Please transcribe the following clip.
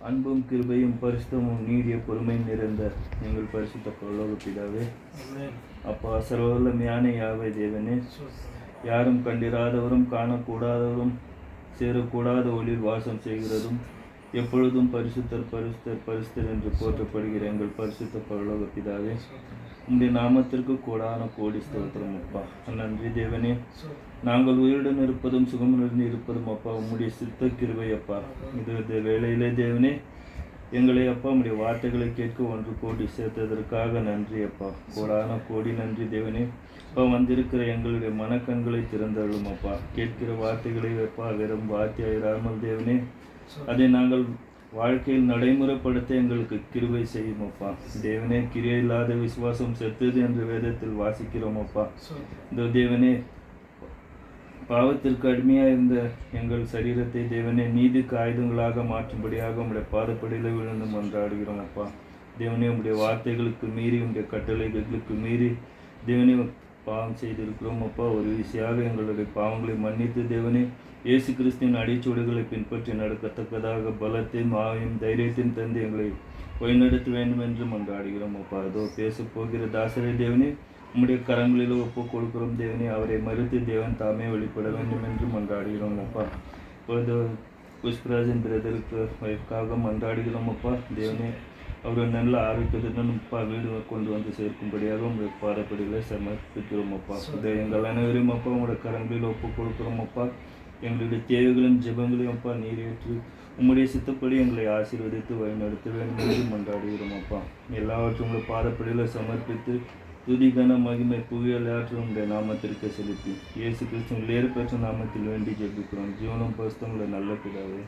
அன்பும் கிருபையும் பரிசுத்தமும் நீடிய பொறுமை நிறைந்த எங்கள் பரிசுத்த பரலோக பிதாவே, அப்பா சர்வவல்லமையான யாவே தேவனே, யாரும் கண்டிராதவரும் காணக்கூடாதவரும் சேரக்கூடாத ஒளியில் வாசம் செய்கிறதும் எப்பொழுதும் பரிசுத்தர் பரிசுத்தர் பரிசுத்தர் என்று போற்றப்படுகிற எங்கள் பரிசுத்த பரலோக பிதாவே, உம்முடைய நாமத்திற்கு கோடான கோடி ஸ்தோத்திரம் அப்பா. நன்றி தேவனே, நாங்கள் உயிருடன் இருப்பதும் சுகமுடன் இருப்பதும் அப்பா உம்முடைய சித்த கிருபை அப்பா. இது வேளையிலே தேவனே, எங்களை அப்பா உம்முடைய வார்த்தைகளை கேட்க ஒன்று கோடி சேர்த்ததற்காக நன்றி அப்பா. கோடான கோடி நன்றி தேவனே. அப்பா வந்திருக்கிற எங்களுடைய மனக்கண்களை திறந்தருளும் அப்பா. கேட்கிற வார்த்தைகளை அப்பா வெறும் வார்த்தையாயிராமல் தேவனே, அதை நாங்கள் வாழ்க்கையில் நடைமுறைப்படுத்த எங்களுக்கு கிருபை செய்யும் அப்பா. தேவனே, கிரியை இல்லாத விசுவாசம் செத்தது என்று வேதத்தில் வாசிக்கிறோம் அப்பா. இந்த தேவனே, பாவத்திற்கு அடிமையாக இருந்த எங்கள் சரீரத்தை தேவனே நீதிக்கு ஆயுதங்களாக மாற்றும்படியாக உம்முடைய பாதப்படியில் விழுந்து மன்றாடுகிறோம் அப்பா. தேவனே, உம்முடைய வார்த்தைகளுக்கு மீறி உம்முடைய கட்டளைகளுக்கு மீறி தேவனே பாவம் செய்திருக்கிறோம் அப்பா. ஒரு விஷயாக எங்களுடைய பாவங்களை மன்னித்து தேவனே, இயேசு கிறிஸ்துவின் அடிச்சுவடுகளை பின்பற்றி நடக்கத்தக்கதாக பலத்தையும் ஆவையும் தைரியத்தையும் தந்து எங்களை வழிநடத்த வேண்டும் என்று மன்றாடுகிறோம் அப்பா. அதோ பேச போகிற தாசரை தேவனே உம்முடைய கரங்களில் ஒப்பு கொடுக்கிறோம் தேவனே. அவரை மறுத்து தேவன் தாமே வெளிப்பட வேண்டும் என்று மன்றாடுகிறோம் அப்பா. இப்பொழுது புஷ்பராஜன் பிரதருக்கு வைஃப்காக மன்றாடுகிறோம் அப்பா. தேவனே, அவர் நல்ல ஆரோக்கியத்துடன் அப்பா வீடு கொண்டு வந்து சேர்க்கும்படியாக உங்களுடைய பாதப்படியில் சமர்ப்பிக்கிறோம் அப்பா. இதை எங்கள் அனைவரையும் அப்பா உங்களுடைய கரங்களில் ஒப்பு கொடுக்குறோம் அப்பா. எங்களுடைய தேவைகளையும் ஜெபங்களையும் அப்பா நீரேற்று உம்முடைய சித்தப்படி எங்களை ஆசீர்வதித்து வழிநடத்த வேண்டும் என்று மன்றாடுகிறோம் அப்பா. எல்லாவற்றும் உங்களுடைய பாதப்படியில் சமர்ப்பித்து துதிகன மகிமை புவியல் ஆற்றும் உங்களுடைய நாமத்திற்கு செலுத்தி இயேசு கிறிஸ்துவின் ஏற்பெற்ற நாமத்தில் வேண்டி ஜெபிக்கிறோம். ஜீவனம் பரிசுத்தமுள்ள நல்ல பிதாவே.